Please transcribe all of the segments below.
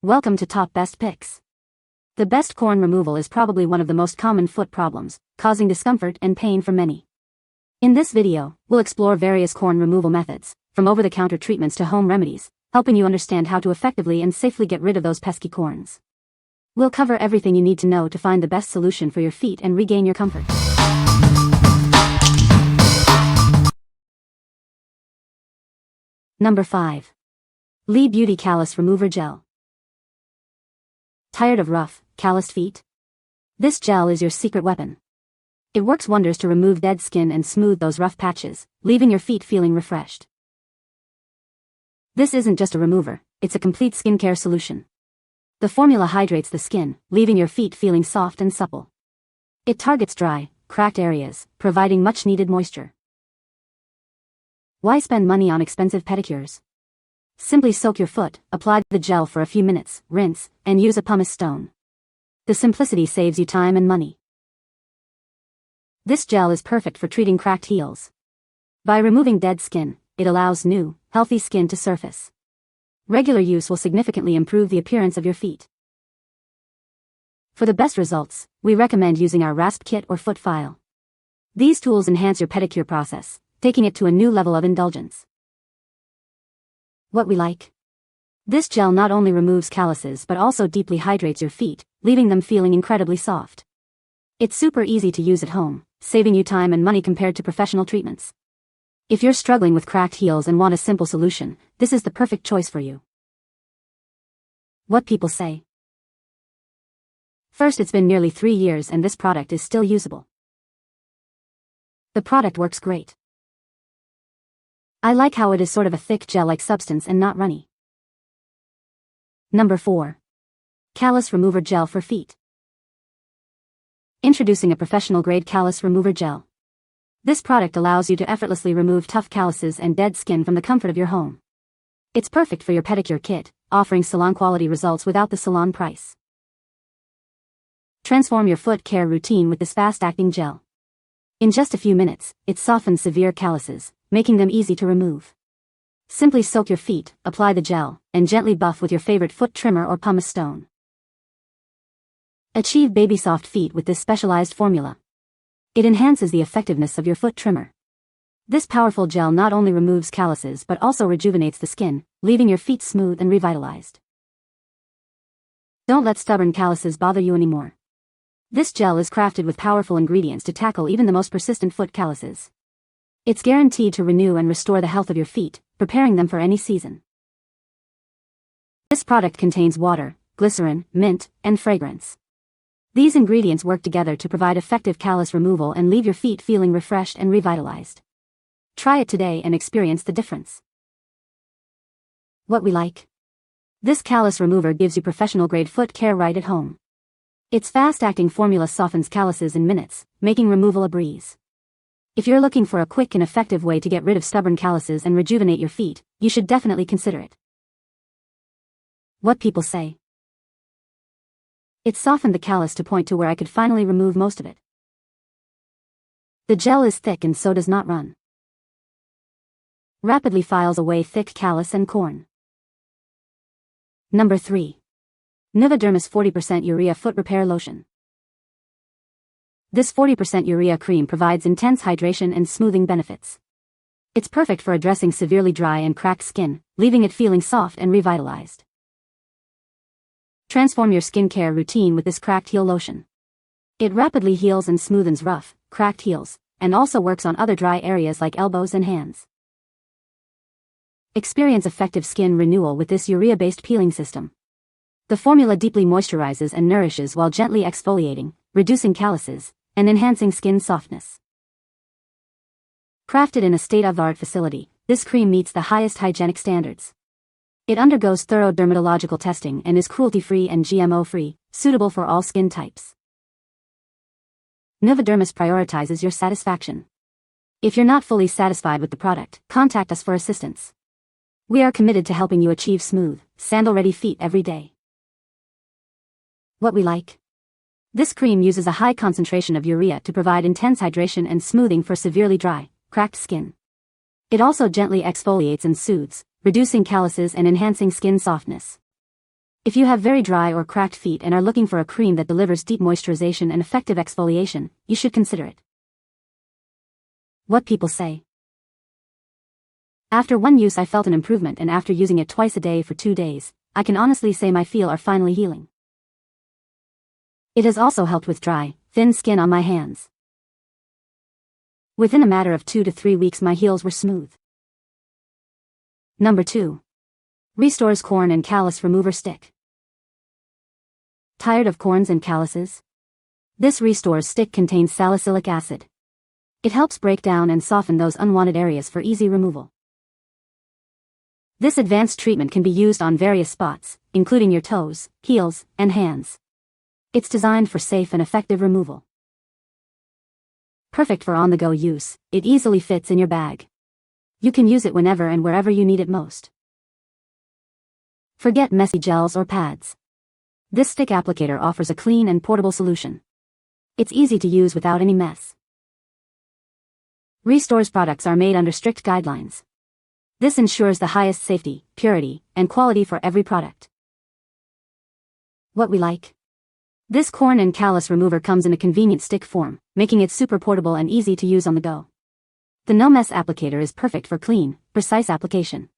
Welcome to Top Best Picks. The best corn removal is probably one of the most common foot problems, causing discomfort and pain for many. In this video, we'll explore various corn removal methods, from over-the-counter treatments to home remedies, helping you understand how to effectively and safely get rid of those pesky corns. We'll cover everything you need to know to find the best solution for your feet and regain your comfort. Number 5. Lee Beauty Callus Remover Gel. Tired of rough, calloused feet? This gel is your secret weapon. It works wonders to remove dead skin and smooth those rough patches, leaving your feet feeling refreshed. This isn't just a remover, it's a complete skincare solution. The formula hydrates the skin, leaving your feet feeling soft and supple. It targets dry, cracked areas, providing much-needed moisture. Why spend money on expensive pedicures? Simply soak your foot, apply the gel for a few minutes, rinse, and use a pumice stone. The simplicity saves you time and money. This gel is perfect for treating cracked heels. By removing dead skin, it allows new, healthy skin to surface. Regular use will significantly improve the appearance of your feet. For the best results, we recommend using our rasp kit or foot file. These tools enhance your pedicure process, taking it to a new level of indulgence. What we like? This gel not only removes calluses but also deeply hydrates your feet, leaving them feeling incredibly soft. It's super easy to use at home, saving you time and money compared to professional treatments. If you're struggling with cracked heels and want a simple solution, this is the perfect choice for you. What people say. First, it's been nearly 3 years and this product is still usable. The product works great. I like how it is sort of a thick gel-like substance and not runny. Number 4. Callus Remover Gel for Feet. Introducing a professional-grade callus remover gel. This product allows you to effortlessly remove tough calluses and dead skin from the comfort of your home. It's perfect for your pedicure kit, offering salon-quality results without the salon price. Transform your foot care routine with this fast-acting gel. In just a few minutes, it softens severe calluses, making them easy to remove. Simply soak your feet, apply the gel, and gently buff with your favorite foot trimmer or pumice stone. Achieve baby-soft feet with this specialized formula. It enhances the effectiveness of your foot trimmer. This powerful gel not only removes calluses but also rejuvenates the skin, leaving your feet smooth and revitalized. Don't let stubborn calluses bother you anymore. This gel is crafted with powerful ingredients to tackle even the most persistent foot calluses. It's guaranteed to renew and restore the health of your feet, preparing them for any season. This product contains water, glycerin, mint, and fragrance. These ingredients work together to provide effective callus removal and leave your feet feeling refreshed and revitalized. Try it today and experience the difference. What we like? This callus remover gives you professional-grade foot care right at home. Its fast-acting formula softens calluses in minutes, making removal a breeze. If you're looking for a quick and effective way to get rid of stubborn calluses and rejuvenate your feet, you should definitely consider it. What people say. It softened the callus to point to where I could finally remove most of it. The gel is thick and so does not run. Rapidly files away thick callus and corn. Number 3. NUVADERMIS 40% Urea Foot Repair Lotion. This 40% urea cream provides intense hydration and smoothing benefits. It's perfect for addressing severely dry and cracked skin, leaving it feeling soft and revitalized. Transform your skincare routine with this cracked heel lotion. It rapidly heals and smoothens rough, cracked heels, and also works on other dry areas like elbows and hands. Experience effective skin renewal with this urea-based peeling system. The formula deeply moisturizes and nourishes while gently exfoliating, reducing calluses, and enhancing skin softness. Crafted in a state-of-the-art facility, this cream meets the highest hygienic standards. It undergoes thorough dermatological testing and is cruelty-free and GMO-free, suitable for all skin types. NUVADERMIS prioritizes your satisfaction. If you're not fully satisfied with the product, contact us for assistance. We are committed to helping you achieve smooth, sandal-ready feet every day. What we like? This cream uses a high concentration of urea to provide intense hydration and smoothing for severely dry, cracked skin. It also gently exfoliates and soothes, reducing calluses and enhancing skin softness. If you have very dry or cracked feet and are looking for a cream that delivers deep moisturization and effective exfoliation, you should consider it. What people say. After one use I felt an improvement, and after using it twice a day for 2 days, I can honestly say my feet are finally healing. It has also helped with dry, thin skin on my hands. Within a matter of 2 to 3 weeks my heels were smooth. Number 2. Restorz Corn and Callus Remover Stick. Tired of corns and calluses? This Restorz stick contains salicylic acid. It helps break down and soften those unwanted areas for easy removal. This advanced treatment can be used on various spots, including your toes, heels, and hands. It's designed for safe and effective removal. Perfect for on-the-go use, it easily fits in your bag. You can use it whenever and wherever you need it most. Forget messy gels or pads. This stick applicator offers a clean and portable solution. It's easy to use without any mess. Restorz products are made under strict guidelines. This ensures the highest safety, purity, and quality for every product. What we like. This corn and callus remover comes in a convenient stick form, making it super portable and easy to use on the go. The no-mess applicator is perfect for clean, precise application.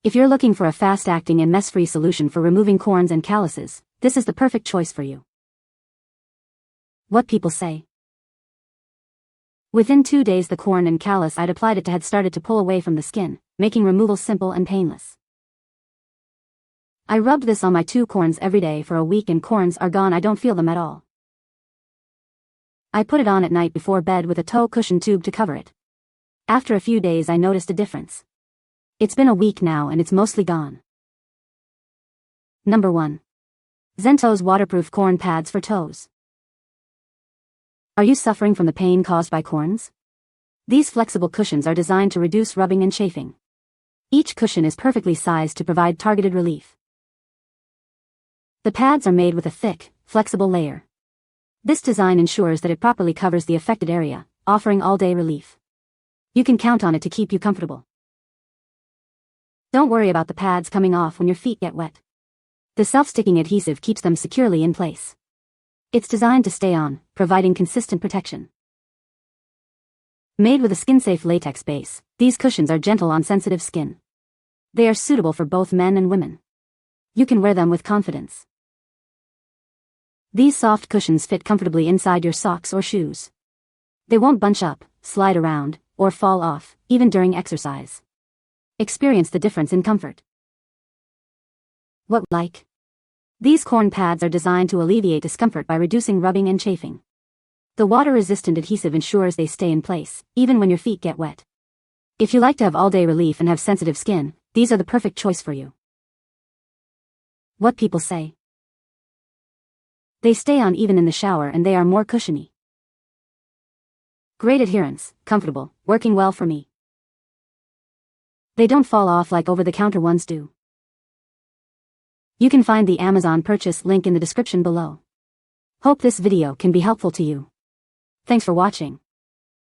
If you're looking for a fast-acting and mess-free solution for removing corns and calluses, this is the perfect choice for you. What people say. Within 2 days the corn and callus I'd applied it to had started to pull away from the skin, making removal simple and painless. I rubbed this on my 2 corns every day for a week and corns are gone, I don't feel them at all. I put it on at night before bed with a toe cushion tube to cover it. After a few days I noticed a difference. It's been a week now and it's mostly gone. Number 1. ZenToes Waterproof Corn Pads for Toes. Are you suffering from the pain caused by corns? These flexible cushions are designed to reduce rubbing and chafing. Each cushion is perfectly sized to provide targeted relief. The pads are made with a thick, flexible layer. This design ensures that it properly covers the affected area, offering all-day relief. You can count on it to keep you comfortable. Don't worry about the pads coming off when your feet get wet. The self-sticking adhesive keeps them securely in place. It's designed to stay on, providing consistent protection. Made with a skin-safe latex base, these cushions are gentle on sensitive skin. They are suitable for both men and women. You can wear them with confidence. These soft cushions fit comfortably inside your socks or shoes. They won't bunch up, slide around, or fall off, even during exercise. Experience the difference in comfort. What we like. These corn pads are designed to alleviate discomfort by reducing rubbing and chafing. The water-resistant adhesive ensures they stay in place, even when your feet get wet. If you like to have all-day relief and have sensitive skin, these are the perfect choice for you. What people say. They stay on even in the shower and they are more cushiony. Great adherence, comfortable, working well for me. They don't fall off like over-the-counter ones do. You can find the Amazon purchase link in the description below. Hope this video can be helpful to you. Thanks for watching.